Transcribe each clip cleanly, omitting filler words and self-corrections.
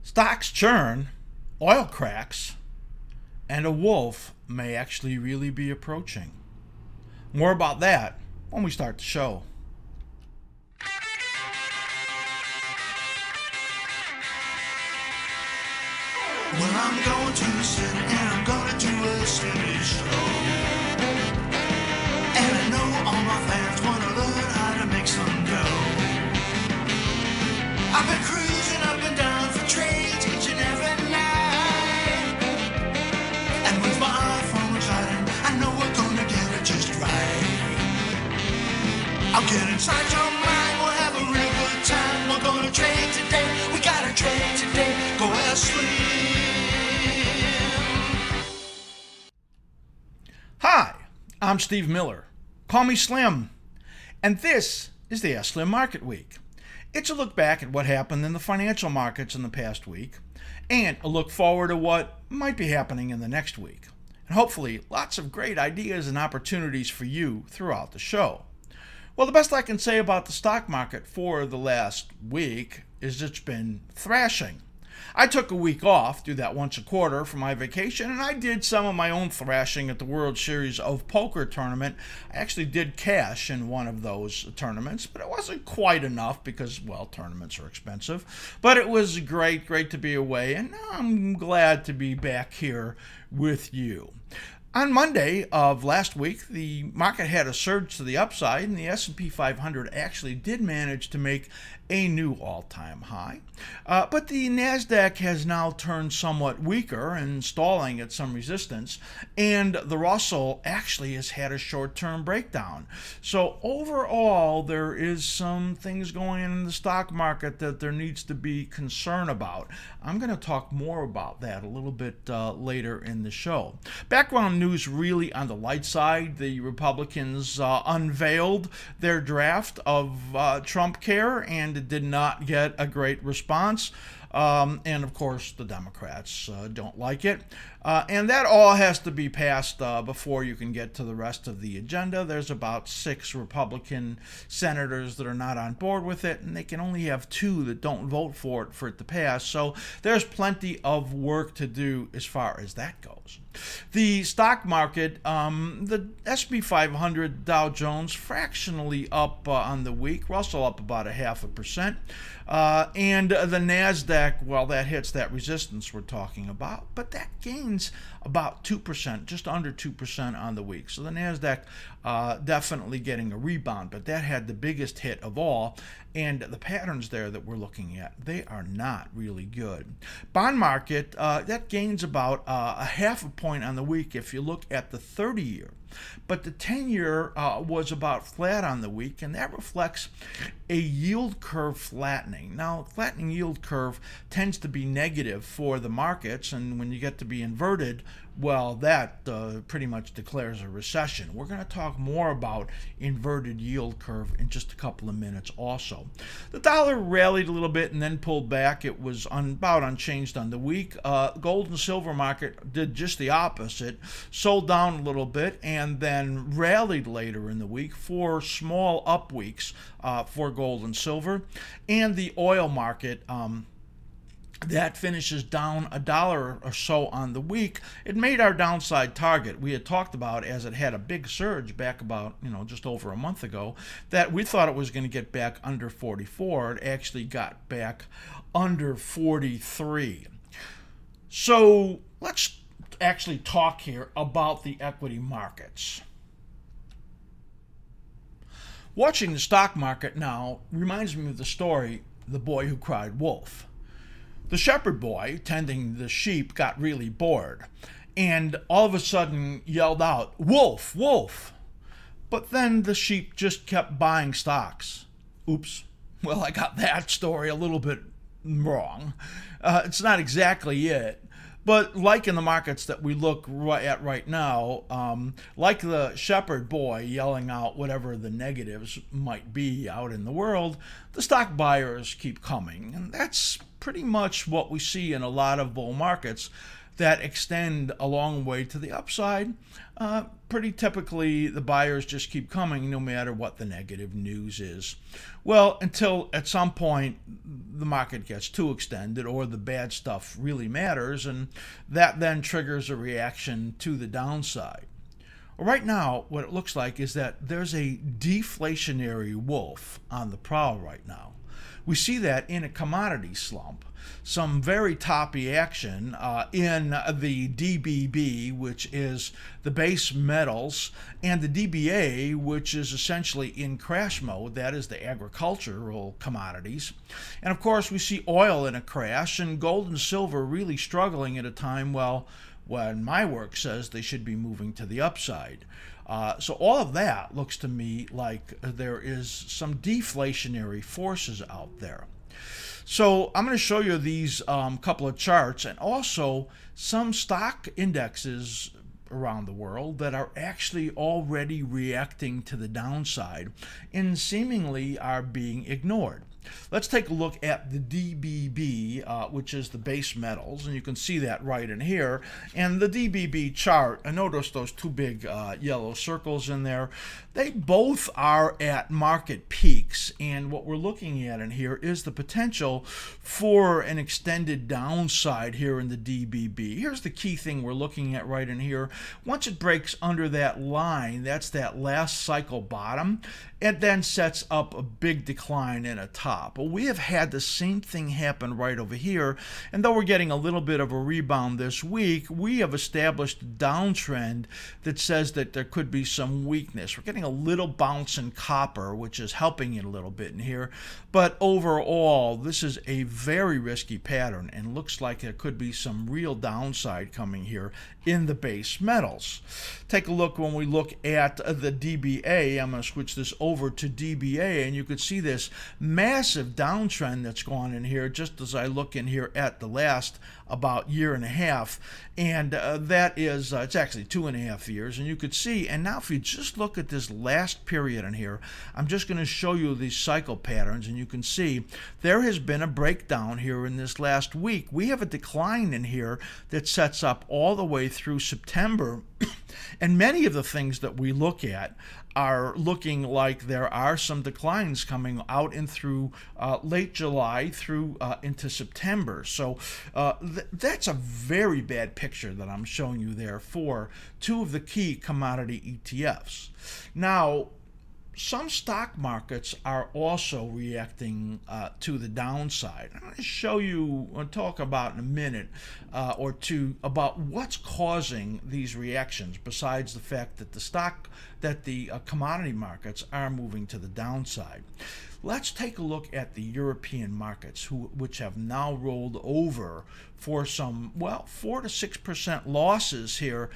Stocks churn, oil cracks, and a wolf may actually really be approaching. More about that when we start the show. Well, I'm going to the city and I'm gonna do a city show. And I know all my fans wanna learn how to make some dough. I've been cruising up and down for trades each and every night. And with my iPhone reclining, I know we're gonna get it just right. I'll get inside your mind, we'll have a real good time. We're gonna trade today, we gotta trade today. Go askSlim. Hi, I'm Steve Miller. Call me Slim. And this is the askSlim Market Week. It's a look back at what happened in the financial markets in the past week and a look forward to what might be happening in the next week. And hopefully lots of great ideas and opportunities for you throughout the show. Well, the best I can say about the stock market for the last week is it's been thrashing. I took a week off, do that once a quarter for my vacation, and I did some of my own thrashing at the World Series of Poker tournament. I actually did cash in one of those tournaments, but it wasn't quite enough because, well, tournaments are expensive. But it was great to be away, and I'm glad to be back here with you. On Monday of last week, the market had a surge to the upside, and the S&P 500 actually did manage to make a new all-time high. But the NASDAQ has now turned somewhat weaker and stalling at some resistance, and the Russell actually has had a short-term breakdown. So overall, there is some things going on in the stock market that there needs to be concern about. I'm going to talk more about that a little bit later in the show. Background news really on the light side. The Republicans unveiled their draft of Trump Care, and it did not get a great response. And of course, the Democrats don't like it. And that all has to be passed before you can get to the rest of the agenda. There's about 6 Republican senators that are not on board with it, and they can only have 2 that don't vote for it to pass. So there's plenty of work to do as far as that goes. The stock market, the S&P 500, Dow Jones fractionally up on the week, Russell up about 0.5%, and the NASDAQ, well, that hits that resistance we're talking about, but that gains about 2%, just under 2% on the week. So the NASDAQ definitely getting a rebound, but that had the biggest hit of all, and the patterns there that we're looking at, they are not really good. Bond market, that gains about 0.5 point on the week if you look at the 30-year. But the 10-year was about flat on the week, and that reflects a yield curve flattening. Now, flattening yield curve tends to be negative for the markets, and when you get to be inverted, well, that pretty much declares a recession. We're going to talk more about inverted yield curve in just a couple of minutes also. The dollar rallied a little bit and then pulled back. It was about unchanged on the week. Gold and silver market did just the opposite, sold down a little bit and then rallied later in the week for small up weeks for gold and silver. And the oil market, that finishes down $1 or so on the week. It made our downside target. We had talked about, as it had a big surge back about, just over a month ago, that we thought it was going to get back under 44. It actually got back under 43. So let's actually talk here about the equity markets. Watching the stock market now reminds me of the story, The Boy Who Cried Wolf. The shepherd boy tending the sheep got really bored and all of a sudden yelled out, "Wolf, wolf!" But then the sheep just kept buying stocks. Oops. Well, I got that story a little bit wrong. It's not exactly it. But like in the markets that we look at right now, like the shepherd boy yelling out whatever the negatives might be out in the world, the stock buyers keep coming. And that's pretty much what we see in a lot of bull markets. that extend a long way to the upside, pretty typically the buyers just keep coming no matter what the negative news is. Well, until at some point the market gets too extended or the bad stuff really matters, and that then triggers a reaction to the downside. Right now, what it looks like is that there's a deflationary wolf on the prowl right now. We see that in a commodity slump. Some very toppy action in the DBB, which is the base metals, and the DBA, which is essentially in crash mode. That is the agricultural commodities. And of course, we see oil in a crash, and gold and silver really struggling at a time, well, when my work says they should be moving to the upside. So all of that looks to me like there is some deflationary forces out there. So I'm going to show you these couple of charts and also some stock indexes around the world that are actually already reacting to the downside and seemingly are being ignored. Let's take a look at the DBB, which is the base metals, and you can see that right in here. And the DBB chart, I notice those two big yellow circles in there. They both are at market peaks, and what we're looking at in here is the potential for an extended downside here in the DBB. Here's the key thing we're looking at right in here. Once it breaks under that line, that's that last cycle bottom, it then sets up a big decline in a top. Well, we have had the same thing happen right over here, and though we're getting a little bit of a rebound this week, we have established a downtrend that says that there could be some weakness. We're getting a little bounce in copper, which is helping it a little bit in here, but overall, this is a very risky pattern and looks like there could be some real downside coming here in the base metals. Take a look when we look at the DBA. I'm going to switch this over to DBA, and you could see this massive downtrend that's gone in here just as I look in here at the last about year and a half, and that is it's actually 2.5 years, and you could see. And now if you just look at this last period in here, I'm just going to show you these cycle patterns, and you can see there has been a breakdown here in this last week. We have a decline in here that sets up all the way through September and many of the things that we look at are looking like there are some declines coming out in through late July through into September. So that's a very bad picture that I'm showing you there for two of the key commodity ETFs. Now, some stock markets are also reacting to the downside. I'm going to show you and talk about in a minute or two about what's causing these reactions besides the fact that the commodity markets are moving to the downside. Let's take a look at the European markets, which have now rolled over for some, well, 4 to 6% losses here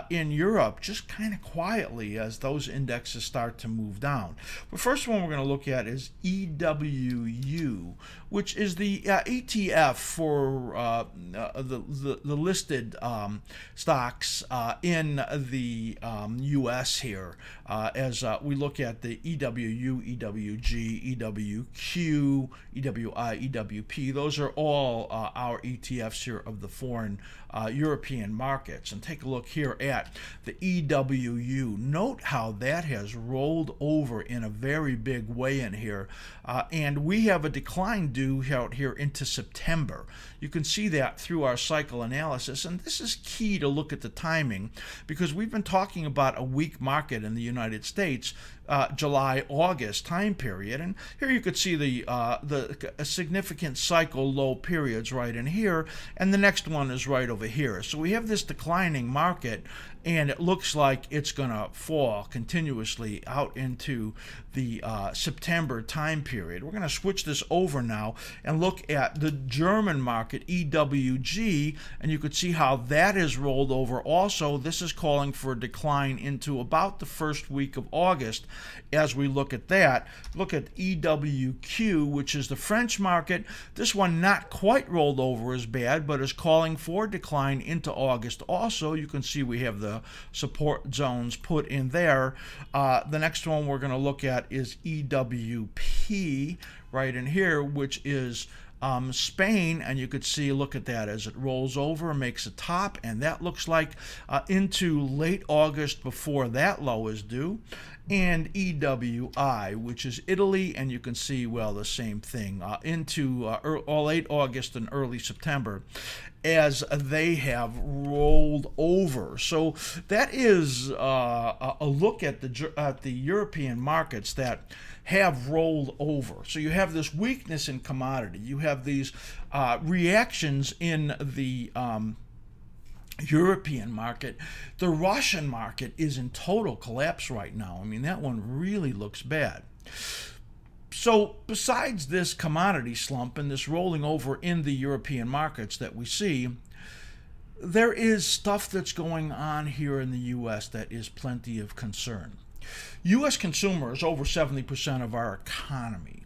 in Europe, just kind of quietly as those indexes start to move down. The first one we're going to look at is EWU, which is the ETF for the listed stocks in the US here. As we look at the EWU, EWG, EWQ, EWI, EWP, those are all our ETFs here of the foreign European markets. And take a look here at the EWU. Note how that has rolled over in a very big way in here. And we have a decline due out here into September. You can see that through our cycle analysis. And this is key to look at the timing because we've been talking about a weak market in the United States, July-August time period. And here you could see the significant cycle low periods right in here. And the next one is right over here. So we have this declining market, and it looks like it's going to fall continuously out into the September time period. We're going to switch this over now and look at the German market, EWG, and you could see how that has rolled over also. This is calling for a decline into about the first week of August. As we look at that, look at EWQ, which is the French market. This one not quite rolled over as bad, but is calling for a decline into August also. You can see we have the support zones put in there. The next one we're going to look at is EWP right in here, which is Spain, and you could see, look at that as it rolls over, makes a top, and that looks like into late August before that low is due. And EWI, which is Italy, and you can see, well, the same thing into late August and early September as they have rolled over. So that is a look at the European markets that have rolled over. So you have this weakness in commodity. You have these reactions in the European market. The Russian market is in total collapse right now. I mean, that one really looks bad. So besides this commodity slump and this rolling over in the European markets that we see, there is stuff that's going on here in the U.S. that is plenty of concern. U.S. consumers, over 70% of our economy.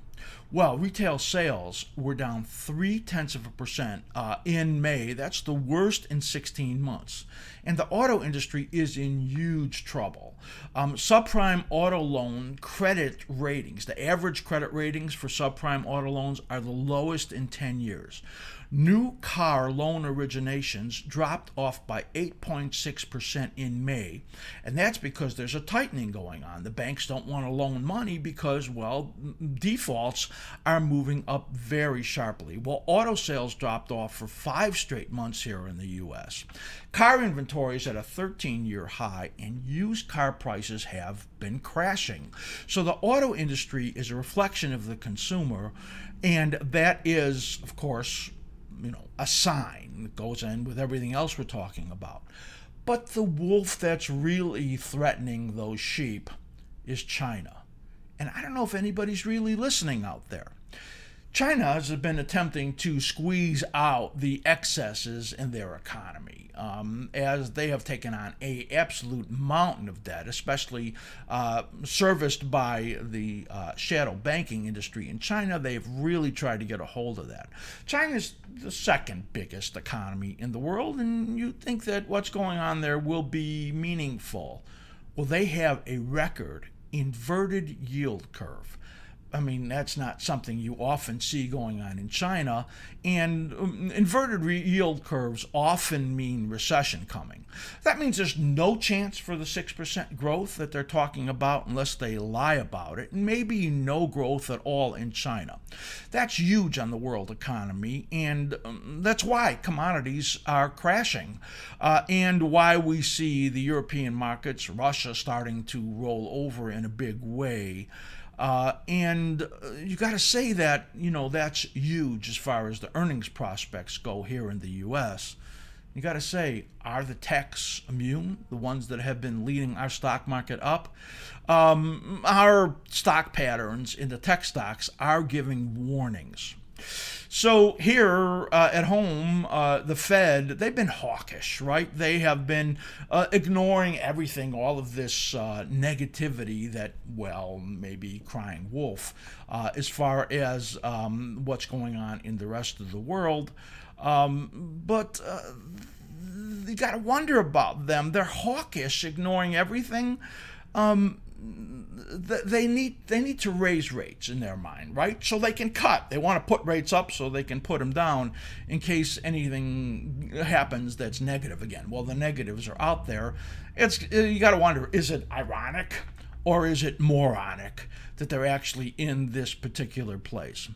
Well, retail sales were down 0.3% in May. That's the worst in 16 months. And the auto industry is in huge trouble. Subprime auto loan credit ratings, the average credit ratings for subprime auto loans are the lowest in 10 years. New car loan originations dropped off by 8.6% in May, and that's because there's a tightening going on. The banks don't want to loan money because, well, defaults are moving up very sharply. Well, auto sales dropped off for 5 straight months here in the U.S. Car inventory is at a 13-year high, and used car prices have been crashing. So the auto industry is a reflection of the consumer, and that is, of course, a sign that goes in with everything else we're talking about. But the wolf that's really threatening those sheep is China. And I don't know if anybody's really listening out there. China has been attempting to squeeze out the excesses in their economy as they have taken on an absolute mountain of debt, especially serviced by the shadow banking industry in China. They've really tried to get a hold of that. China's the second biggest economy in the world, and you think that what's going on there will be meaningful. Well, they have a record inverted yield curve. I mean, that's not something you often see going on in China, and inverted yield curves often mean recession coming. That means there's no chance for the 6% growth that they're talking about unless they lie about it, and maybe no growth at all in China. That's huge on the world economy, and that's why commodities are crashing, and why we see the European markets, Russia, starting to roll over in a big way. And you got to say that, that's huge as far as the earnings prospects go here in the U.S. You got to say, are the techs immune, the ones that have been leading our stock market up? Our stock patterns in the tech stocks are giving warnings. So here at home, the Fed, they've been hawkish, right? They have been ignoring everything, all of this negativity that, well, maybe crying wolf, as far as what's going on in the rest of the world. But you got to wonder about them. They're hawkish, ignoring everything. They need to raise rates in their mind, right? So they can cut. They want to put rates up so they can put them down in case anything happens that's negative again. Well, the negatives are out there. You got to wonder, is it ironic or is it moronic that they're actually in this particular place?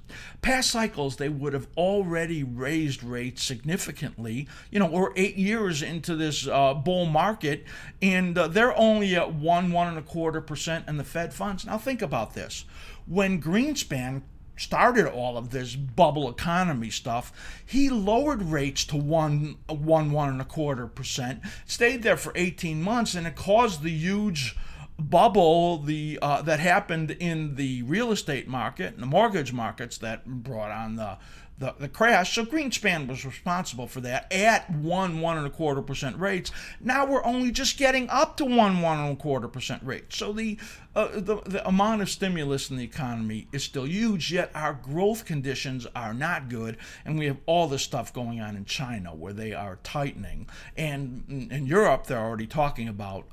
Past cycles, they would have already raised rates significantly. We're 8 years into this bull market, and they're only at 1.25% in the Fed funds. Now think about this. When Greenspan started all of this bubble economy stuff, he lowered rates to 1.25%, stayed there for 18 months, and it caused the huge bubble that happened in the real estate market and the mortgage markets that brought on the crash. So Greenspan was responsible for that at 1.25% rates. Now we're only just getting up to 1.25% rates. So the amount of stimulus in the economy is still huge, yet our growth conditions are not good, and we have all this stuff going on in China where they are tightening, and in Europe they're already talking about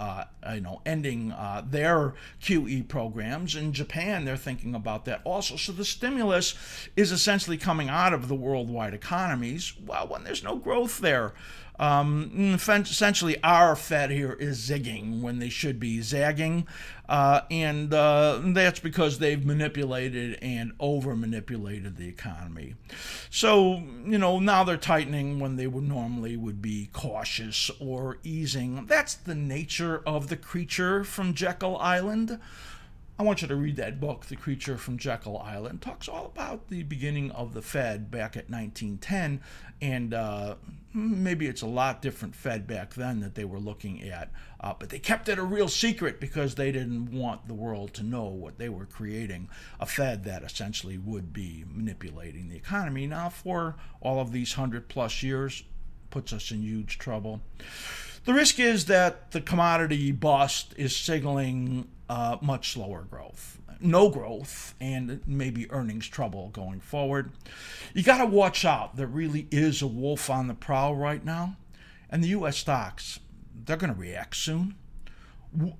ending their QE programs. In Japan they're thinking about that also. So the stimulus is essentially coming out lot of the worldwide economies, well, when there's no growth there. Essentially, our Fed here is zigging when they should be zagging, and that's because they've manipulated and over-manipulated the economy. So, now they're tightening when they normally would be cautious or easing. That's the nature of the creature from Jekyll Island. I want you to read that book, The Creature from Jekyll Island. It talks all about the beginning of the Fed back at 1910, and maybe it's a lot different Fed back then that they were looking at, but they kept it a real secret because they didn't want the world to know what they were creating, a Fed that essentially would be manipulating the economy. Now, for all of these 100-plus years, puts us in huge trouble. The risk is that the commodity bust is signaling much slower growth, no growth, and maybe earnings trouble going forward. You got to watch out. There really is a wolf on the prowl right now, and the U.S. stocks, they're going to react soon.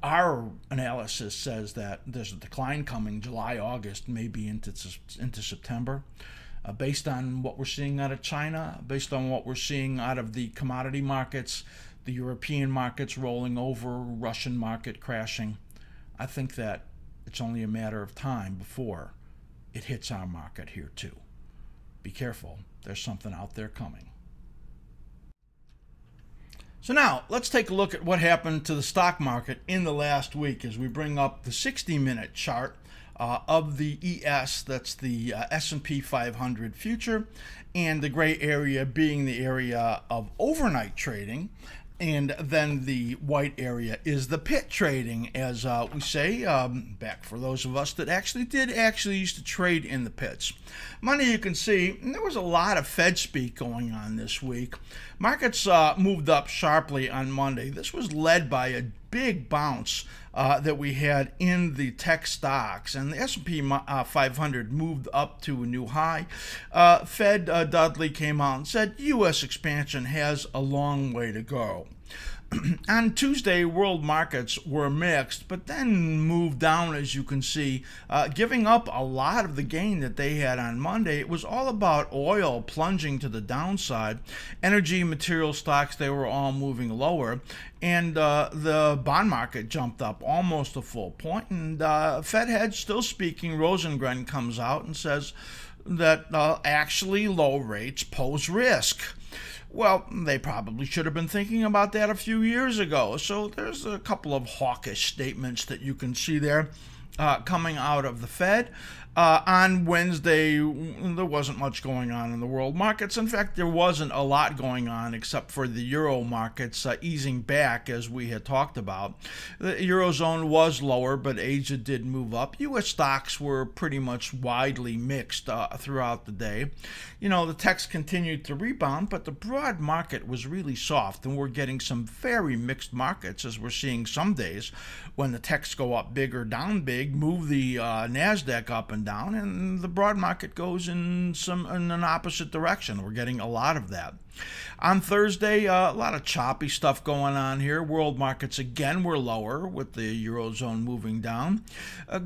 Our analysis says that there's a decline coming July, August, maybe into September. Based on what we're seeing out of China, based on what we're seeing out of the commodity markets, the European markets rolling over, Russian market crashing, I think that it's only a matter of time before it hits our market here too. Be careful, there's something out there coming. So now, let's take a look at what happened to the stock market in the last week as we bring up the 60-minute chart of the ES, that's the S&P 500 future, and the gray area being the area of overnight trading. And then the white area is the pit trading, as we say, back for those of us that actually used to trade in the pits. Monday, you can see there was a lot of Fed speak going on this week. Markets moved up sharply on Monday. This was led by a big bounce that we had in the tech stocks, and the S&P 500 moved up to a new high. Fed Dudley came out and said U.S. expansion has a long way to go. On Tuesday, world markets were mixed, but then moved down, as you can see, giving up a lot of the gain that they had on Monday. It was all about oil plunging to the downside. Energy, material stocks, they were all moving lower. And the bond market jumped up almost a full point. And Fed head still speaking, Rosengren comes out and says that actually low rates pose risk. Well, they probably should have been thinking about that a few years ago. So there's a couple of hawkish statements that you can see there coming out of the Fed. On Wednesday, there wasn't much going on in the world markets. In fact, there wasn't a lot going on except for the Euro markets easing back, as we had talked about. The Eurozone was lower, but Asia did move up. U.S. stocks were pretty much widely mixed throughout the day. The techs continued to rebound, but the broad market was really soft, and we're getting some very mixed markets, as we're seeing some days when the techs go up big or down big, move the NASDAQ up and down, and the broad market goes in an opposite direction. We're getting a lot of that. On Thursday, a lot of choppy stuff going on here. World markets again were lower, with the Eurozone moving down.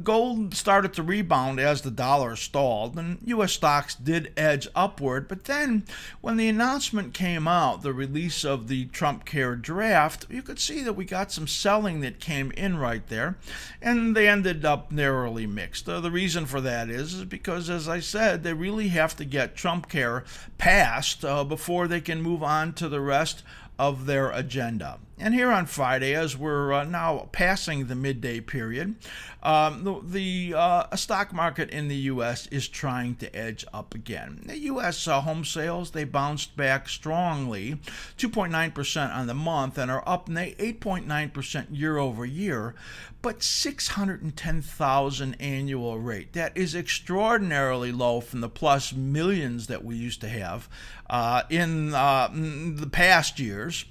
Gold started to rebound as the dollar stalled, and U.S. stocks did edge upward. But then, when the announcement came out, the release of the Trump Care draft, you could see that we got some selling that came in right there, and they ended up narrowly mixed. The reason for that is because, as I said, they really have to get Trump Care passed before they can move on to the rest of their agenda. And here on Friday, as we're now passing the midday period, the stock market in the U.S. is trying to edge up again. The U.S. Home sales, they bounced back strongly, 2.9% on the month, and are up 8.9% year over year, but 610,000 annual rate. That is extraordinarily low from the plus millions that we used to have in the past years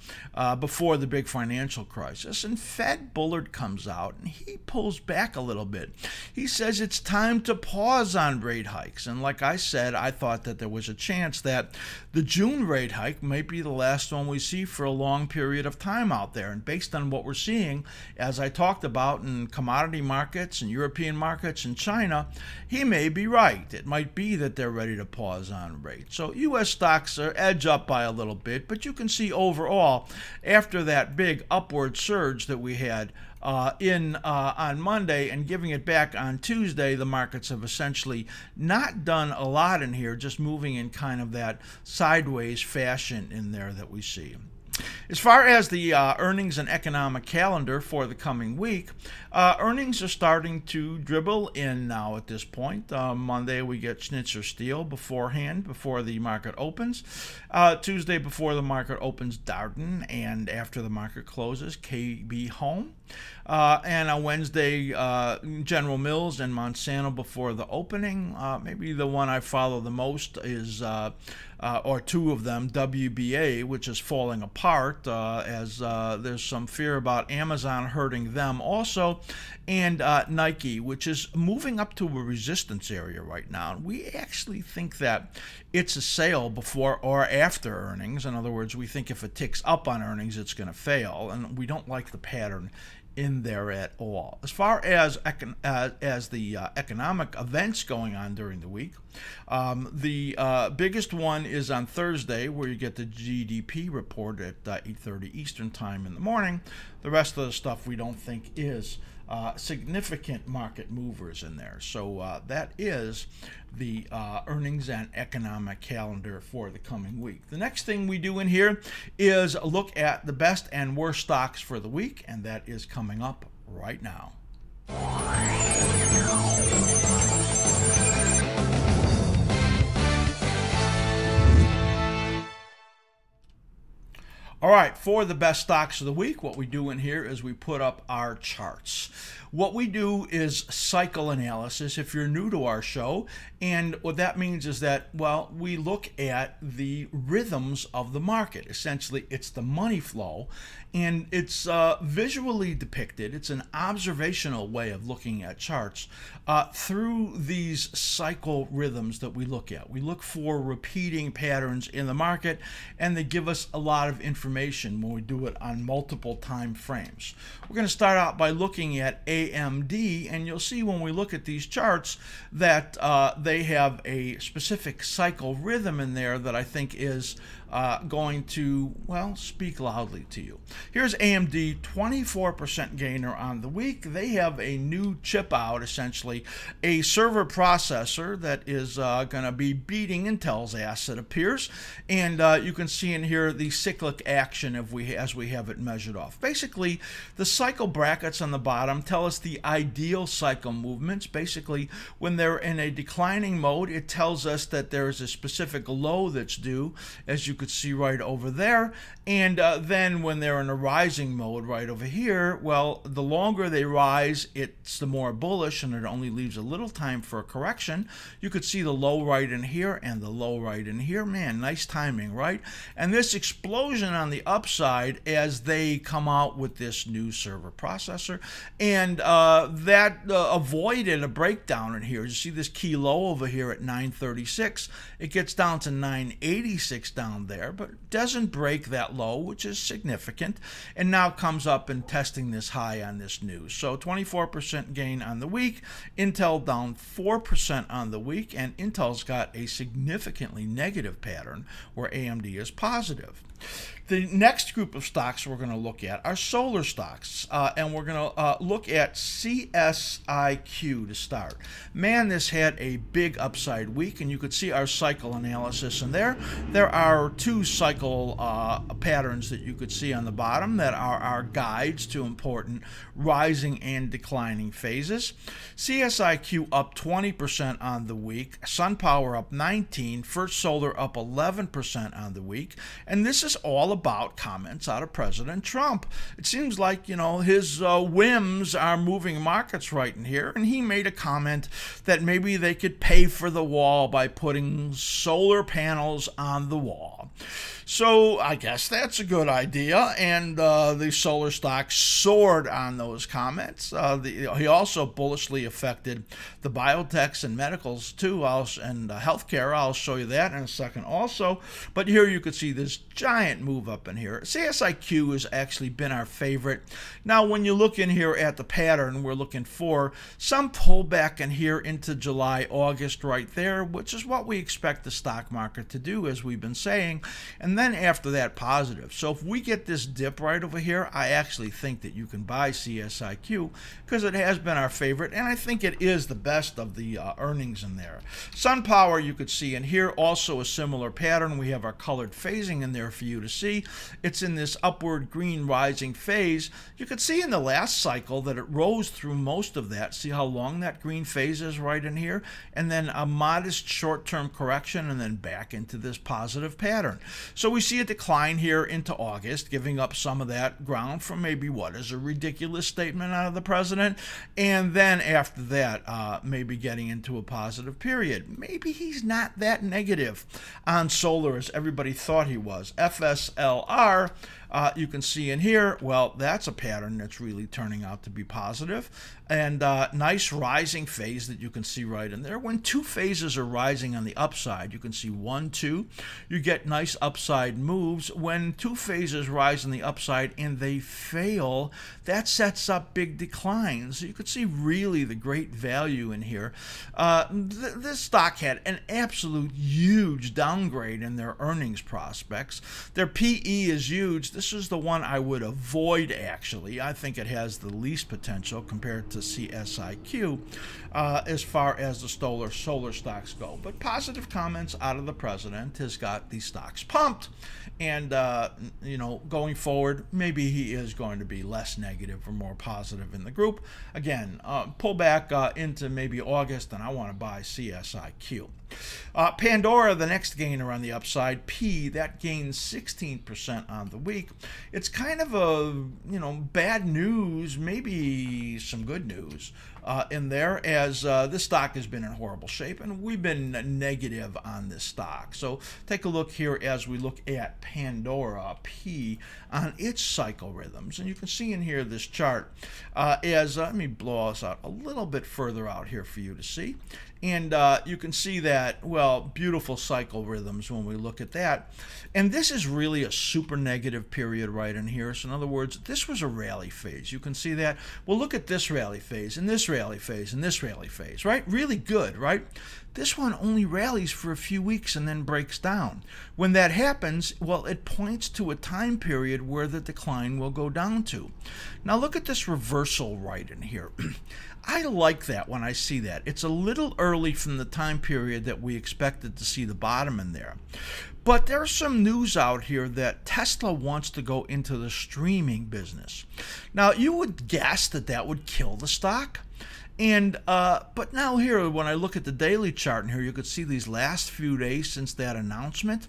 before the big financial crisis, and Fed Bullard comes out and he pulls back a little bit. He says it's time to pause on rate hikes. And like I said, I thought that there was a chance that the June rate hike might be the last one we see for a long period of time out there. And based on what we're seeing, as I talked about in commodity markets and European markets and China, he may be right. It might be that they're ready to pause on rates. So U.S. stocks are edge up by a little bit, but you can see overall, after that big upward surge that we had on Monday and giving it back on Tuesday, the markets have essentially not done a lot in here, just moving in kind of that sideways fashion in there that we see. As far as the earnings and economic calendar for the coming week, earnings are starting to dribble in now at this point. Monday we get Schnitzer Steel beforehand, before the market opens. Tuesday before the market opens, Darden, and after the market closes, KB Home. And on Wednesday, General Mills and Monsanto before the opening. Maybe the one I follow the most is, or two of them, WBA, which is falling apart as there's some fear about Amazon hurting them also, and Nike, which is moving up to a resistance area right now. We actually think that it's a sale before or after earnings. In other words, we think if it ticks up on earnings, it's going to fail, and we don't like the pattern in there at all. As far as the economic events going on during the week, the biggest one is on Thursday, where you get the GDP report at 8:30 Eastern time in the morning. The rest of the stuff we don't think is significant market movers in there. So that is the earnings and economic calendar for the coming week. The next thing we do in here is look at the best and worst stocks for the week, and that is coming up right now. All right, for the best stocks of the week, what we do in here is we put up our charts. What we do is cycle analysis if you're new to our show, and what that means is that, well, we look at the rhythms of the market. Essentially, it's the money flow, and it's visually depicted. It's an observational way of looking at charts through these cycle rhythms that we look at. We look for repeating patterns in the market, and they give us a lot of information when we do it on multiple time frames. We're going to start out by looking at AMD, and you'll see when we look at these charts that they have a specific cycle rhythm in there that I think is going to, well, speak loudly to you. Here's AMD, 24% gainer on the week. They have a new chip out, essentially a server processor that is going to be beating Intel's ass, it appears. And you can see in here the cyclic action as we have it measured off. Basically, the cycle brackets on the bottom tell us the ideal cycle movements. Basically, when they're in a declining mode, it tells us that there is a specific low that's due, as you could see right over there. And then when they're in a rising mode right over here, well, the longer they rise, it's the more bullish, and it only leaves a little time for a correction. You could see the low right in here and the low right in here. Man, nice timing, right? And this explosion on the upside as they come out with this new server processor, and that avoided a breakdown in here. You see this key low over here at 936. It gets down to 986 down there, but it doesn't break that low, which is significant, and now comes up and testing this high on this news. So 24% gain on the week. Intel down 4% on the week, and Intel's got a significantly negative pattern where AMD is positive. The next group of stocks we're going to look at are solar stocks, and we're going to look at CSIQ to start. Man, this had a big upside week, and you could see our cycle analysis in there. There are two cycle patterns that you could see on the bottom that are our guides to important rising and declining phases. CSIQ up 20% on the week, SunPower up 19%, First Solar up 11% on the week, and this is all about comments out of President Trump. It seems like, you know, his whims are moving markets right in here, and he made a comment that maybe they could pay for the wall by putting solar panels on the wall. well. So I guess that's a good idea, and the solar stock soared on those comments. He also bullishly affected the biotechs and medicals too, and healthcare. I'll show you that in a second also. But here you could see this giant move up in here. CSIQ has actually been our favorite. Now when you look in here at the pattern, we're looking for some pullback in here into July, August right there, which is what we expect the stock market to do, as we've been saying. And then after that, positive. So if we get this dip right over here, I actually think that you can buy CSIQ because it has been our favorite, and I think it is the best of the earnings in there. SunPower, you could see in here, also a similar pattern. We have our colored phasing in there for you to see. It's in this upward green rising phase. You could see in the last cycle that it rose through most of that. See how long that green phase is right in here? And then a modest short-term correction, and then back into this positive pattern. So we see a decline here into August, giving up some of that ground from maybe what is a ridiculous statement out of the president, and then after that maybe getting into a positive period. Maybe he's not that negative on solar as everybody thought he was. FSLR, you can see in here, well, that's a pattern that's really turning out to be positive, and nice rising phase that you can see right in there. When two phases are rising on the upside, you can see 1, 2, you get nice upside moves. When two phases rise on the upside and they fail, that sets up big declines. You could see really the great value in here. This stock had an absolute huge downgrade in their earnings prospects. Their PE is huge. This is the one I would avoid, actually. I think it has the least potential compared to CSIQ as far as the solar stocks go. But positive comments out of the president has got these stocks pumped. And, you know, going forward, maybe he is going to be less negative or more positive in the group. Again, pull back into maybe August, and I want to buy CSIQ. Pandora, the next gainer on the upside, P, that gains 16% on the week. It's kind of a, you know, bad news, maybe some good news in there, as this stock has been in horrible shape, and we've been negative on this stock. So take a look here as we look at Pandora, P, on its cycle rhythms. And you can see in here this chart let me blow us out a little bit further out here for you to see. And you can see that, well, beautiful cycle rhythms when we look at that. And this is really a super negative period right in here. So in other words, this was a rally phase. You can see that. Well, look at this rally phase, and this rally phase, and this rally phase, right? Really good, right? This one only rallies for a few weeks and then breaks down. When that happens, well, it points to a time period where the decline will go down to. Now look at this reversal right in here. I like that when I see that. It's a little early from the time period that we expected to see the bottom in there. But there's some news out here that Tesla wants to go into the streaming business. Now, you would guess that that would kill the stock. And but now here, when I look at the daily chart in here, you could see these last few days since that announcement.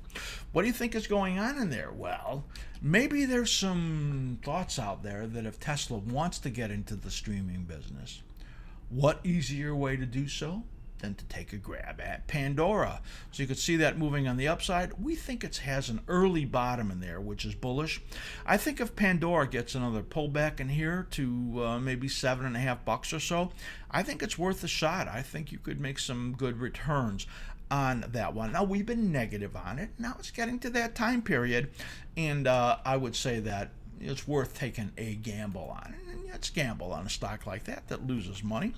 What do you think is going on in there? Well, maybe there's some thoughts out there that if Tesla wants to get into the streaming business, what easier way to do so than to take a grab at Pandora? So you could see that moving on the upside. We think it has an early bottom in there, which is bullish. I think if Pandora gets another pullback in here to maybe $7.50 or so, I think it's worth a shot. I think you could make some good returns on that one. Now, we've been negative on it. Now it's getting to that time period, and I would say that it's worth taking a gamble on it. And let's gamble on a stock like that loses money.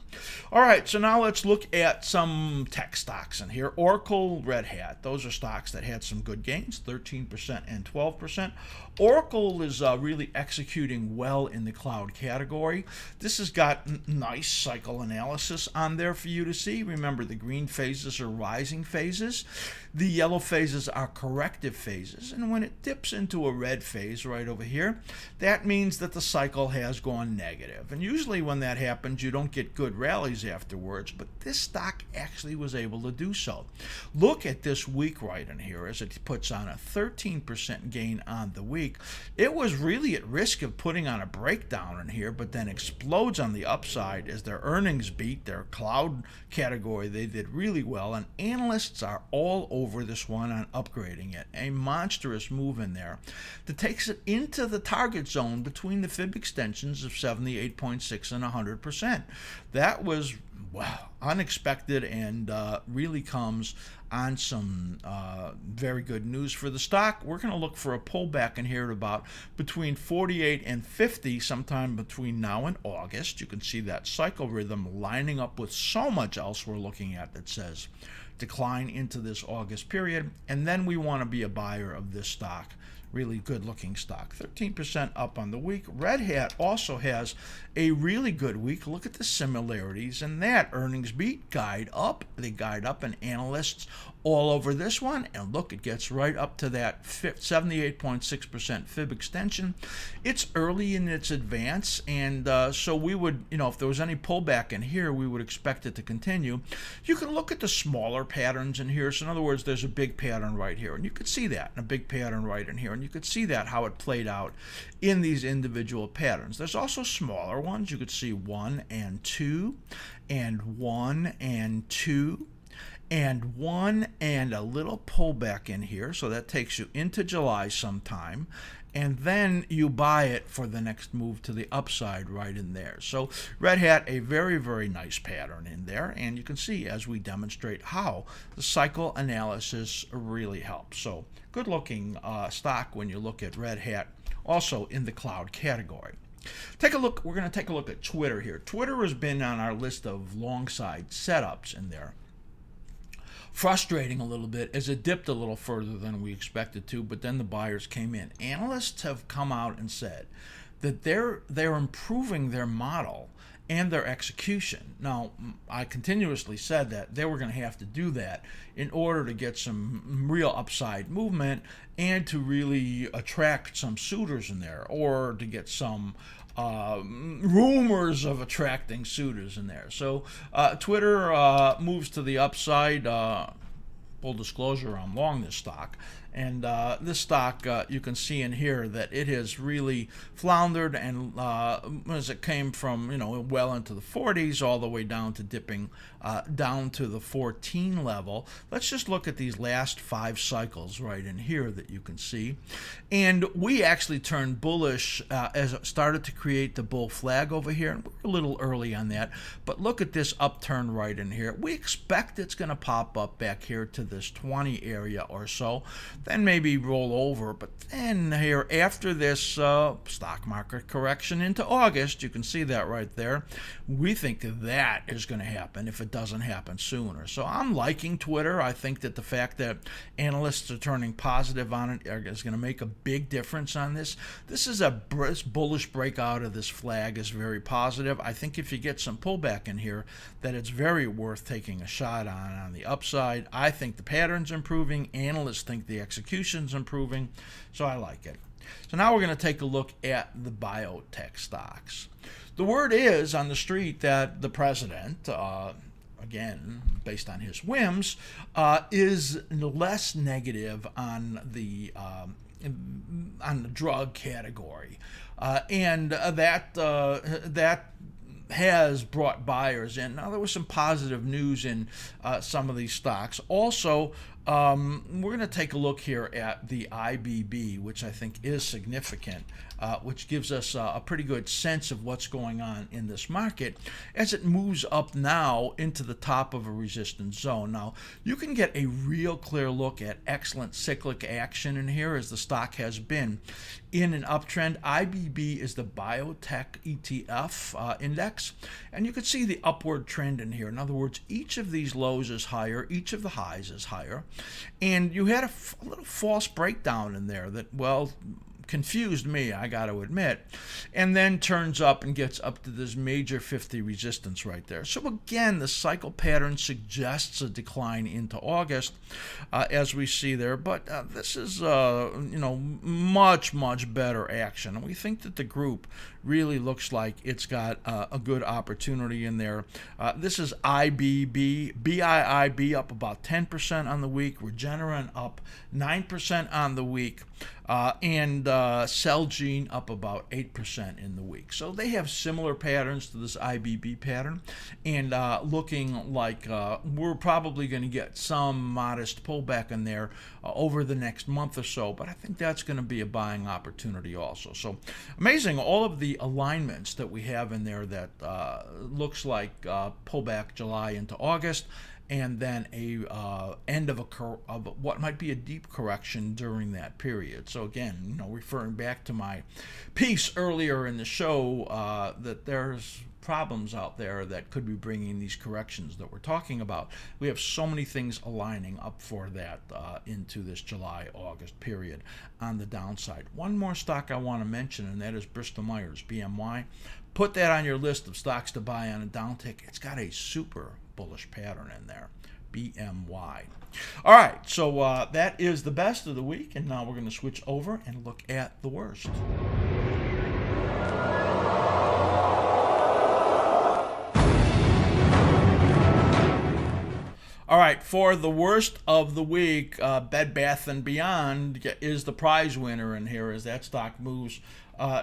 All right, so now let's look at some tech stocks in here. Oracle, Red Hat, those are stocks that had some good gains, 13% and 12%. Oracle is really executing well in the cloud category. This has got nice cycle analysis on there for you to see. Remember, the green phases are rising phases. The yellow phases are corrective phases. And when it dips into a red phase right over here, that means that the cycle has gone negative. And usually when that happens, you don't get good rallies afterwards, but this stock actually was able to do so. Look at this week right in here as it puts on a 13% gain on the week. It was really at risk of putting on a breakdown in here, but then explodes on the upside as their earnings beat their cloud category. They did really well, and analysts are all over over this one on upgrading it. A monstrous move in there that takes it into the target zone between the fib extensions of 78.6 and 100%. That was, wow, unexpected, and really comes on some very good news for the stock. We're going to look for a pullback in here at about between 48 and 50 sometime between now and August. You can see that cycle rhythm lining up with so much else we're looking at that says decline into this August period, and then we want to be a buyer of this stock. Really good looking stock. 13% up on the week. Red Hat also has a really good week. Look at the similarities in that. Earnings beat, guide up. They guide up, and analysts all over this one. And look, it gets right up to that 78.6% fib extension. It's early in its advance, and so we would, if there was any pullback in here, we would expect it to continue. You can look at the smaller patterns in here. So in other words, there's a big pattern right here, and you could see that, and a big pattern right in here, and you could see that how it played out in these individual patterns. There's also smaller ones. You could see 1 and 2 and 1 and 2 and 1 and a little pullback in here. So that takes you into July sometime, and then you buy it for the next move to the upside right in there. So Red Hat, a very, very nice pattern in there, and you can see as we demonstrate how the cycle analysis really helps. So good looking stock when you look at Red Hat, also in the cloud category. Take a look. We're going to take a look at Twitter here. Twitter has been on our list of long side setups in there. Frustrating a little bit as it dipped a little further than we expected to, but then the buyers came in. Analysts have come out and said that they're improving their model and their execution. Now, I continuously said that they were going to have to do that in order to get some real upside movement and to really attract some suitors in there, or to get some rumors of attracting suitors in there. So Twitter moves to the upside. Full disclosure, I'm long this stock. And this stock, you can see in here that it has really floundered, and as it came from, well into the 40s all the way down to dipping down to the 14 level. Let's just look at these last 5 cycles right in here that you can see. And we actually turned bullish as it started to create the bull flag over here. And we're a little early on that. But look at this upturn right in here. We expect it's going to pop up back here to this 20 area or so, then maybe roll over. But then here, after this stock market correction into August, you can see that right there, we think that is going to happen if it doesn't happen sooner. So I'm liking Twitter. I think that the fact that analysts are turning positive on it is going to make a big difference on this. This bullish breakout of this flag is very positive. I think if you get some pullback in here, that it's very worth taking a shot on the upside. I think the pattern's improving. Analysts think the execution's improving. So I like it. So now we're going to take a look at the biotech stocks. The word is on the street that the president, again, based on his whims, is less negative on the drug category, and that has brought buyers in. Now, there was some positive news in some of these stocks. Also, we're going to take a look here at the IBB, which I think is significant, which gives us a pretty good sense of what's going on in this market as it moves up now into the top of a resistance zone. Now, you can get a real clear look at excellent cyclic action in here as the stock has been in an uptrend. IBB is the biotech ETF index, and you can see the upward trend in here. In other words, each of these lows is higher, each of the highs is higher, and you had a little false breakdown in there that, well, confused me, I got to admit, and then turns up and gets up to this major 50 resistance right there. So again, the cycle pattern suggests a decline into August, as we see there, but this is much better action, and we think that the group really looks like it's got a good opportunity in there. This is IBB, BIIB up about 10% on the week, Regeneron up 9% on the week. and Celgene up about 8% in the week. So they have similar patterns to this IBB pattern, and looking like we're probably going to get some modest pullback in there over the next month or so, but I think that's going to be a buying opportunity also. So amazing, all of the alignments that we have in there that looks like pullback July into August, and then a end of what might be a deep correction during that period. So again, referring back to my piece earlier in the show, that there's problems out there that could be bringing these corrections that we're talking about. We have so many things aligning up for that into this July-August period on the downside. One more stock I want to mention, and that is Bristol-Myers, BMY. Put that on your list of stocks to buy on a downtick. It's got a super bullish pattern in there, BMY. All right, so that is the best of the week, and now we're going to switch over and look at the worst. All right, for the worst of the week, Bed Bath & Beyond is the prize winner in here as that stock moves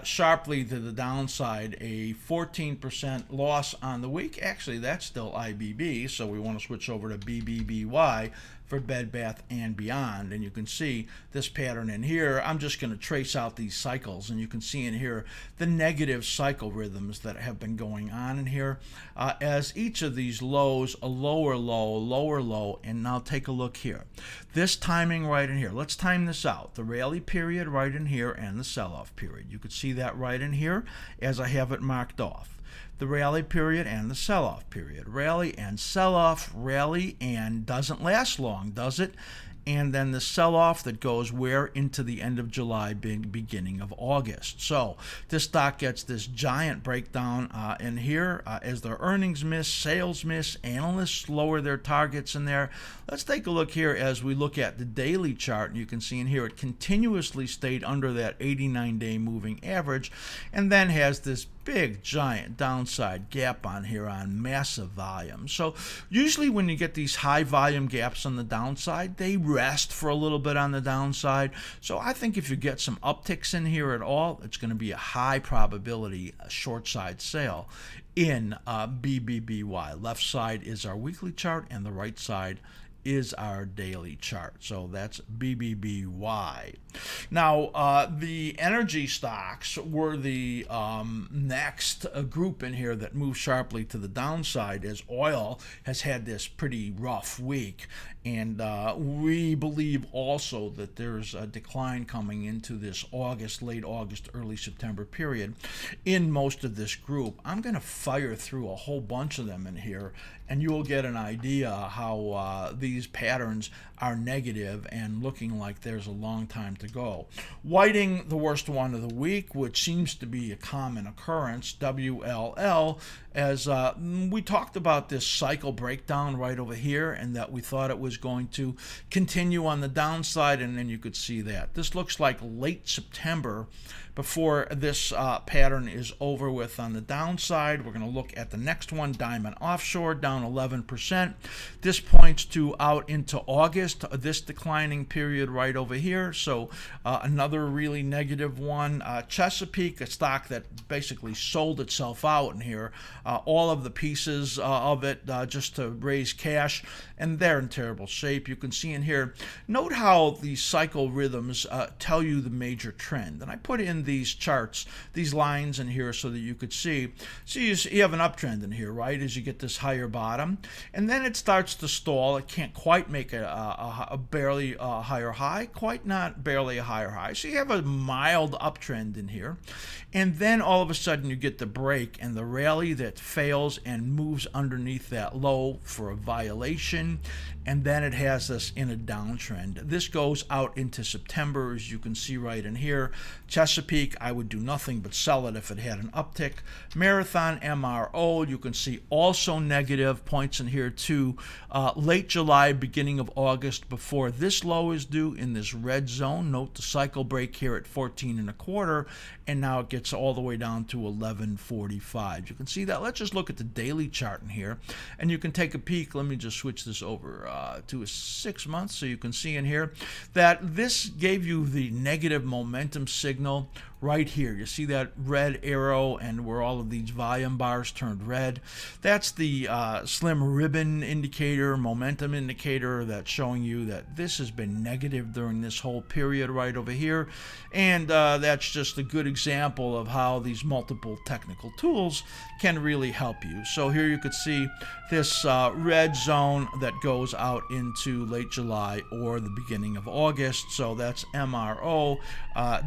sharply to the downside, a 14% loss on the week. Actually, that's still IBB, so we want to switch over to BBBY for Bed Bath & Beyond, and you can see this pattern in here. I'm just going to trace out these cycles, and you can see in here the negative cycle rhythms that have been going on in here as each of these lows, a lower low, and now take a look here. This timing right in here, let's time this out. The rally period right in here and the sell-off period. You could see that right in here as I have it marked off. The rally period and the sell-off period. Rally and sell-off, rally and doesn't last long, does it? And then the sell-off that goes where? Into the end of July, beginning of August. So this stock gets this giant breakdown in here as their earnings miss, sales miss, analysts lower their targets in there. Let's take a look here as we look at the daily chart. And you can see in here it continuously stayed under that 89-day moving average and then has this big giant downside gap on here on massive volume. So usually when you get these high volume gaps on the downside, they rest for a little bit on the downside. So I think if you get some upticks in here at all, it's going to be a high probability short side sale in BBBY. Left side is our weekly chart and the right side is our daily chart. So that's BBBY. Now, the energy stocks were the next group in here that moved sharply to the downside as oil has had this pretty rough week. And we believe also that there's a decline coming into this August, late August, early September period in most of this group. I'm going to fire through a whole bunch of them in here, and you will get an idea how these patterns are negative and looking like there's a long time to go. Whiting, the worst one of the week, which seems to be a common occurrence, WLL, as we talked about this cycle breakdown right over here and that we thought it was going to continue on the downside, and then you could see that. This looks like late September before this pattern is over with on the downside. We're going to look at the next one, Diamond Offshore, down 11%. This points to out into August, this declining period right over here. So another really negative one. Chesapeake, a stock that basically sold itself out in here. All of the pieces of it just to raise cash, and they're in terrible shape. You can see in here, note how the cycle rhythms tell you the major trend. And I put in these charts, these lines in here so that you could see. So you have an uptrend in here, right, as you get this higher bottom. And then it starts to stall. It can't quite make a barely higher high, quite not barely a higher high. So you have a mild uptrend in here. And then all of a sudden you get the break and the rally that fails and moves underneath that low for a violation. And then it has us in a downtrend. This goes out into September, as you can see right in here. Chesapeake, I would do nothing but sell it if it had an uptick. Marathon, MRO, you can see also negative points in here too. Late July, beginning of August. August before this low is due in this red zone. Note the cycle break here at 14.25, and now it gets all the way down to 11.45. You can see that. Let's just look at the daily chart in here, and you can take a peek. Let me just switch this over to a 6 months so you can see in here that this gave you the negative momentum signal right here. You see that red arrow and where all of these volume bars turned red. That's the slim ribbon indicator, momentum indicator, that's showing you that this has been negative during this whole period right over here. And that's just a good example of how these multiple technical tools can really help you. So here you could see this red zone that goes out into late July or the beginning of August. So that's MRO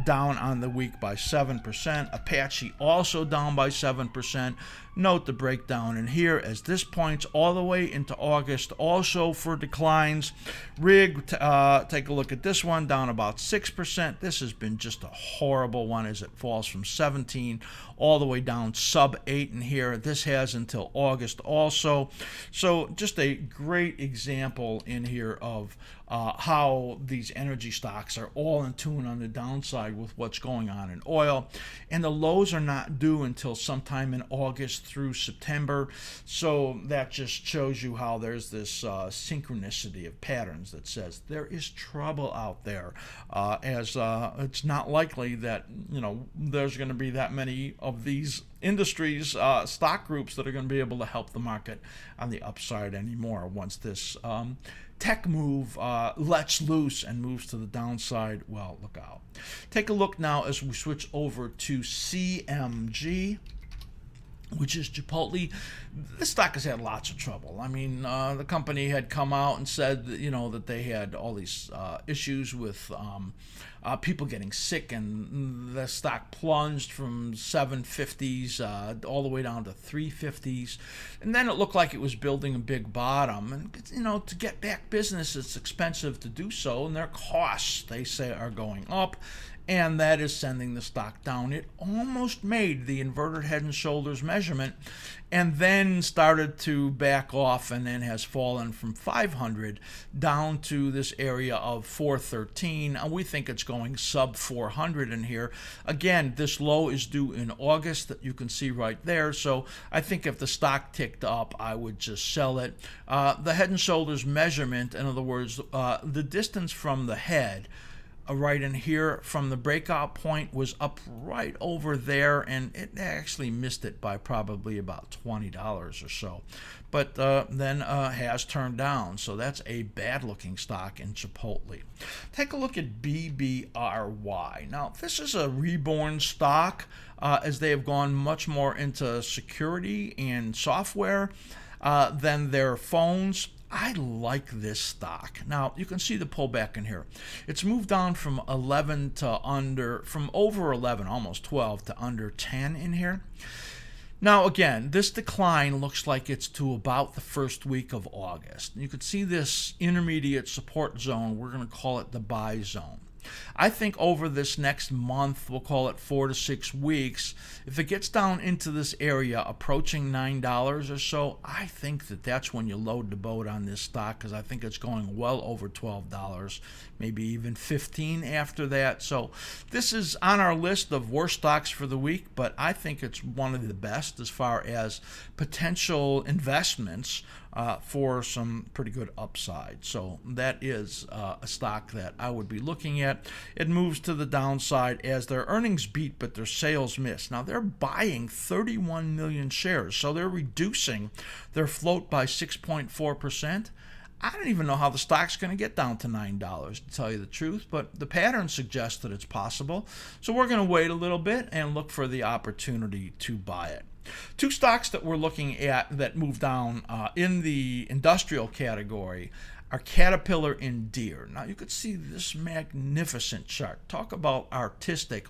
down on the week by 7%. Apache also down by 7%. Note the breakdown in here as this points all the way into August, also for declines. Rig, take a look at this one, down about 6%. This has been just a horrible one as it falls from 17 all the way down sub 8 in here. This has until August also. So just a great example in here of how these energy stocks are all in tune on the downside with what's going on in oil. And the lows are not due until sometime in August through September. So that just shows you how there's this synchronicity of patterns that says there is trouble out there, as it's not likely that, you know, there's going to be that many of these industries, stock groups that are going to be able to help the market on the upside anymore once this tech move lets loose and moves to the downside. Well, look out. Take a look now as we switch over to CMG, which is Chipotle. This stock has had lots of trouble. I mean, the company had come out and said that, you know, that they had all these issues with people getting sick, and the stock plunged from 750s all the way down to 350s. And then it looked like it was building a big bottom. And, you know, to get back business, it's expensive to do so, and their costs, they say, are going up. And that is sending the stock down. It almost made the inverted head and shoulders measurement and then started to back off, and then has fallen from 500 down to this area of 413. And we think it's going sub 400 in here. Again, this low is due in August that you can see right there. So I think if the stock ticked up, I would just sell it. The head and shoulders measurement, in other words, the distance from the head right in here from the breakout point was up right over there, and it actually missed it by probably about $20 or so, but then has turned down. So that's a bad looking stock in Chipotle. Take a look at BBRY. Now this is a reborn stock as they have gone much more into security and software than their phones. I like this stock. Now, you can see the pullback in here. It's moved down from 11 to under, from over 11, almost 12, to under 10 in here. Now, again, this decline looks like it's to about the first week of August. You can see this intermediate support zone. We're going to call it the buy zone. I think over this next month, we'll call it 4 to 6 weeks, if it gets down into this area approaching $9 or so, I think that that's when you load the boat on this stock, because I think it's going well over $12, maybe even $15 after that. So this is on our list of worst stocks for the week, but I think it's one of the best as far as potential investments for some pretty good upside. So that is a stock that I would be looking at. It moves to the downside as their earnings beat, but their sales miss. Now they're buying 31 million shares, so they're reducing their float by 6.4%. I don't even know how the stock's going to get down to $9, to tell you the truth, but the pattern suggests that it's possible. So we're going to wait a little bit and look for the opportunity to buy it. Two stocks that we're looking at that move down in the industrial category are Caterpillar and Deere. Now you could see this magnificent chart. Talk about artistic.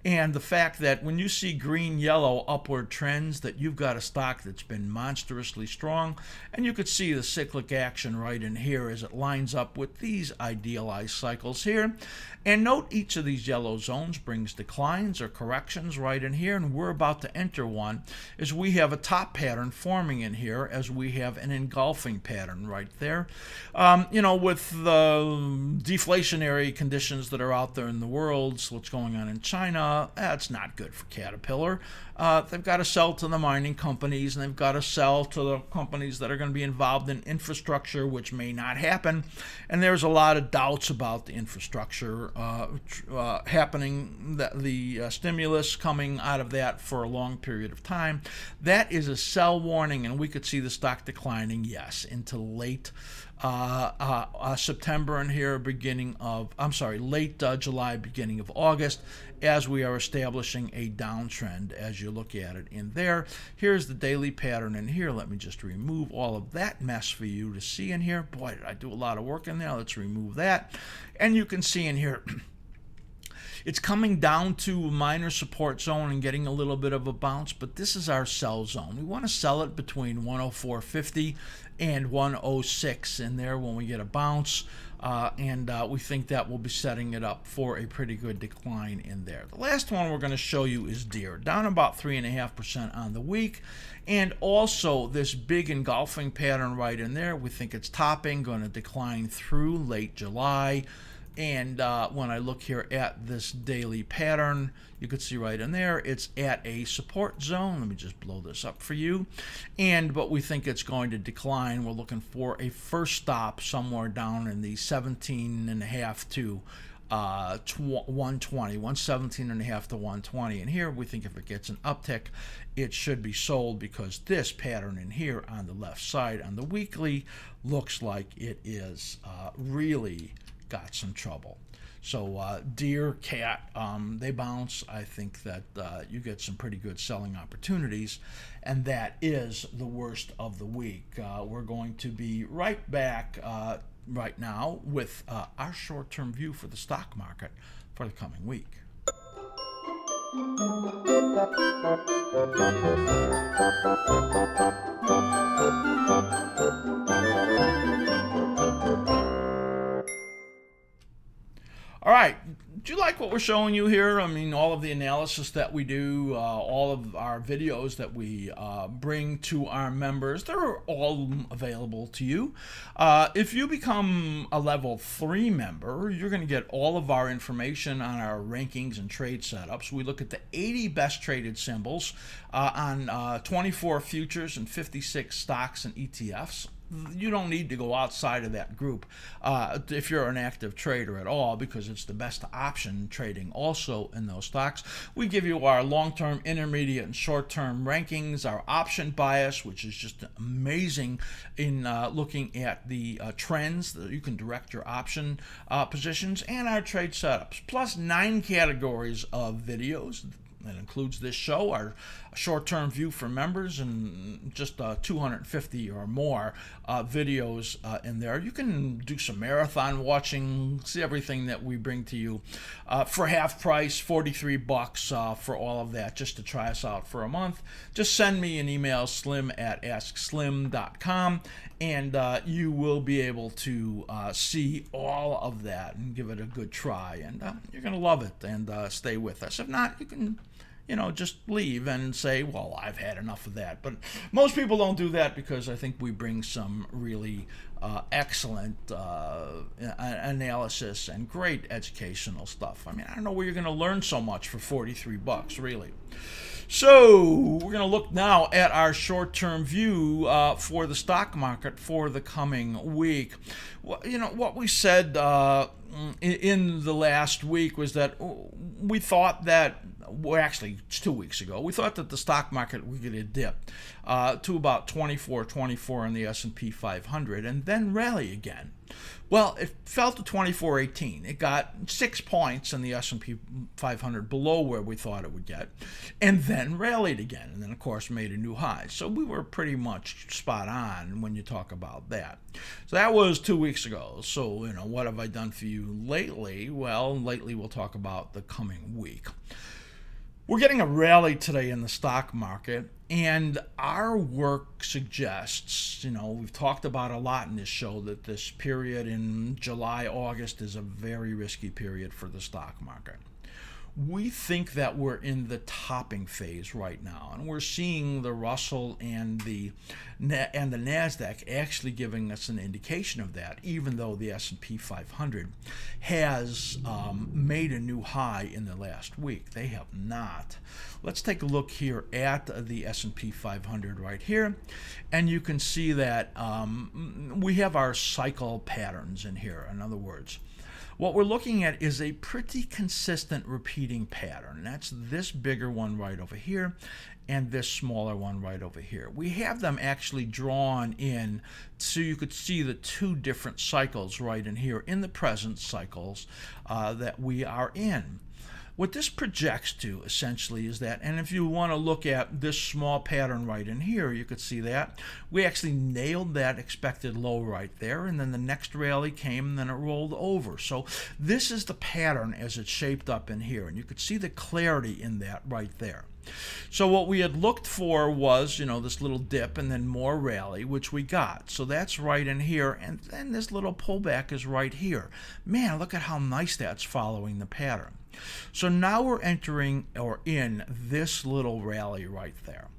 And the fact that when you see green, yellow upward trends, that you've got a stock that's been monstrously strong. And you could see the cyclic action right in here as it lines up with these idealized cycles here. And note each of these yellow zones brings declines or corrections right in here. And we're about to enter one as we have a top pattern forming in here, as we have an engulfing pattern right there. With the deflationary conditions that are out there in the world, so what's going on in China, that's not good for Caterpillar. They've got to sell to the mining companies, and they've got to sell to the companies that are going to be involved in infrastructure, which may not happen. And there's a lot of doubts about the infrastructure happening, the stimulus coming out of that for a long period of time. That is a sell warning, and we could see the stock declining, yes, into late September and here late July, beginning of August, as we are establishing a downtrend as you look at it in there. Here's the daily pattern in here. Let me just remove all of that mess for you to see in here. Boy, did I do a lot of work in there. Let's remove that. And you can see in here, it's coming down to a minor support zone and getting a little bit of a bounce, but this is our sell zone. We want to sell it between 104.50 and 106 in there when we get a bounce, and we think that will be setting it up for a pretty good decline in there. The last one we're going to show you is Deere, down about 3.5% on the week, and also this big engulfing pattern right in there. We think it's topping, going to decline through late July. And when I look here at this daily pattern, you could see right in there, it's at a support zone. Let me just blow this up for you. But we think it's going to decline. We're looking for a first stop somewhere down in the 17.5 to 120, 117.5 to 120. And here we think if it gets an uptick, it should be sold, because this pattern in here on the left side on the weekly looks like it is really got some trouble. So Deere, Cat, they bounce. I think that you get some pretty good selling opportunities, and that is the worst of the week. We're going to be right back right now with our short-term view for the stock market for the coming week. All right, do you like what we're showing you here? I mean, all of the analysis that we do, all of our videos that we bring to our members, they're all available to you. If you become a level 3 member, you're going to get all of our information on our rankings and trade setups. We look at the 80 best traded symbols on 24 futures and 56 stocks and ETFs. You don't need to go outside of that group if you're an active trader at all, because it's the best option trading also in those stocks. We give you our long-term, intermediate, and short-term rankings, our option bias, which is just amazing in looking at the trends that you can direct your option positions, and our trade setups, plus 9 categories of videos. That includes this show, our short-term view for members, and just 250 or more videos in there. You can do some marathon watching, see everything that we bring to you for half price, $43 for all of that, just to try us out for a month. Just send me an email, slim@askSlim.com, and you will be able to see all of that and give it a good try, and you're going to love it, and stay with us. If not, you can just leave and say, well, I've had enough of that. But most people don't do that, because I think we bring some really excellent analysis and great educational stuff. I mean, I don't know where you're going to learn so much for $43, really. So we're going to look now at our short-term view for the stock market for the coming week. What we said in the last week was that we thought that, well, actually, it's 2 weeks ago, we thought that the stock market would get a dip to about 24 in the S&P 500 and then rally again. Well, it fell to 24.18. It got 6 points in the S&P 500 below where we thought it would get, and then rallied again, and then, of course, made a new high. So we were pretty much spot on when you talk about that. So that was 2 weeks ago. So, what have I done for you lately? Well, lately we'll talk about the coming week. We're getting a rally today in the stock market, and our work suggests, we've talked about a lot in this show, that this period in July, August is a very risky period for the stock market. we think that we're in the topping phase right now, and we're seeing the Russell and the Nasdaq actually giving us an indication of that, even though the S&P 500 has made a new high in the last week. They have not. Let's take a look here at the S&P 500 right here, and you can see that we have our cycle patterns in here. In other words, what we're looking at is a pretty consistent repeating pattern. That's this bigger one right over here and this smaller one right over here. We have them actually drawn in so you could see the two different cycles right in here in the present cycles that we are in. What this projects to essentially is that, and if you want to look at this small pattern right in here, you could see that we actually nailed that expected low right there, and then the next rally came and then it rolled over. So this is the pattern as it's shaped up in here, and you could see the clarity in that right there. So what we had looked for was, you know, this little dip and then more rally, which we got. So that's right in here, and then this little pullback is right here. Man, look at how nice that's following the pattern. So now we're entering or in this little rally right there.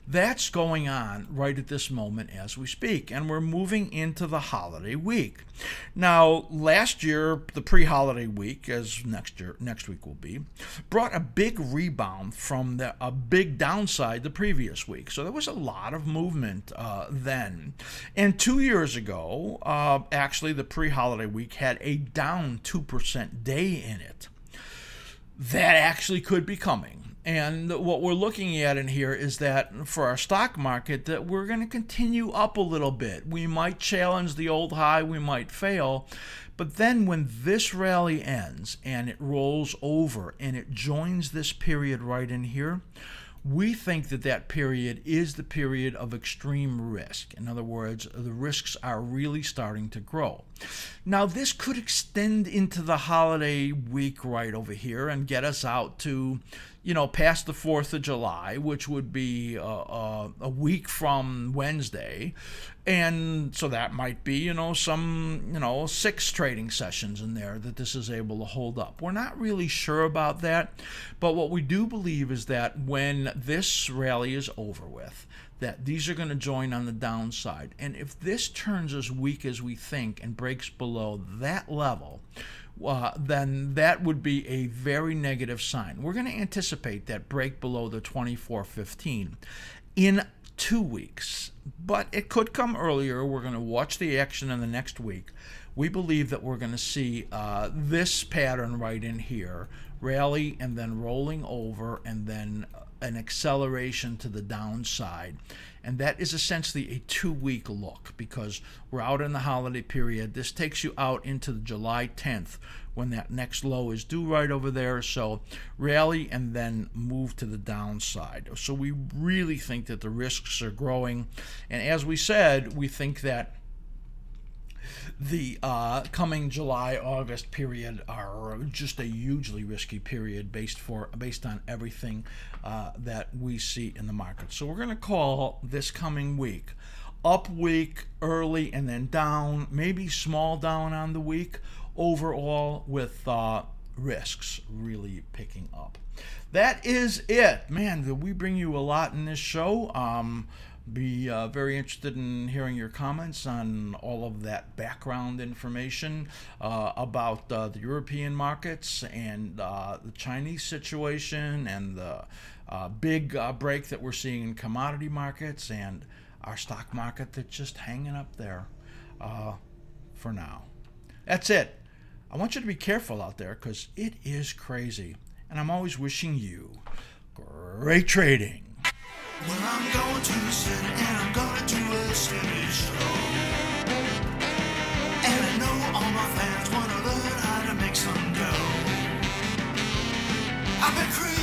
That's going on right at this moment as we speak, and we're moving into the holiday week. Now, last year, the pre-holiday week, as next week will be, brought a big rebound from a big downside the previous week. So there was a lot of movement then. And 2 years ago, actually, the pre-holiday week had a down 2% day in it. That actually could be coming. And what we're looking at in here is that for our stock market, that we're going to continue up a little bit. We might challenge the old high, we might fail, but then when this rally ends and it rolls over and it joins this period right in here, we think that that period is the period of extreme risk. In other words, the risks are really starting to grow. Now, this could extend into the holiday week right over here and get us out to, you know, past the 4th of July, which would be a week from Wednesday. And so that might be, you know, some, you know, 6 trading sessions in there that this is able to hold up. We're not really sure about that, but what we do believe is that when this rally is over with, that these are going to join on the downside. And if this turns as weak as we think and breaks below that level, then that would be a very negative sign. We're going to anticipate that break below the 24.15 in 2 weeks, but it could come earlier. We're going to watch the action in the next week. We believe that we're going to see this pattern right in here, rally and then rolling over and then an acceleration to the downside. And that is essentially a 2-week look because we're out in the holiday period. This takes you out into the July 10th when that next low is due right over there. So rally and then move to the downside. So we really think that the risks are growing. And as we said, we think that the coming July-August period are just a hugely risky period based on everything that we see in the market. So we're going to call this coming week up week early and then down, maybe small down on the week overall with risks really picking up. That is it. Man, we bring you a lot in this show. Be very interested in hearing your comments on all of that background information about the European markets and the Chinese situation and the big break that we're seeing in commodity markets and our stock market that's just hanging up there for now. That's it. I want you to be careful out there because it is crazy. And I'm always wishing you great trading. Well, I'm going to the city and I'm gonna do a city show. And I know all my fans wanna learn how to make some dough. I've been creating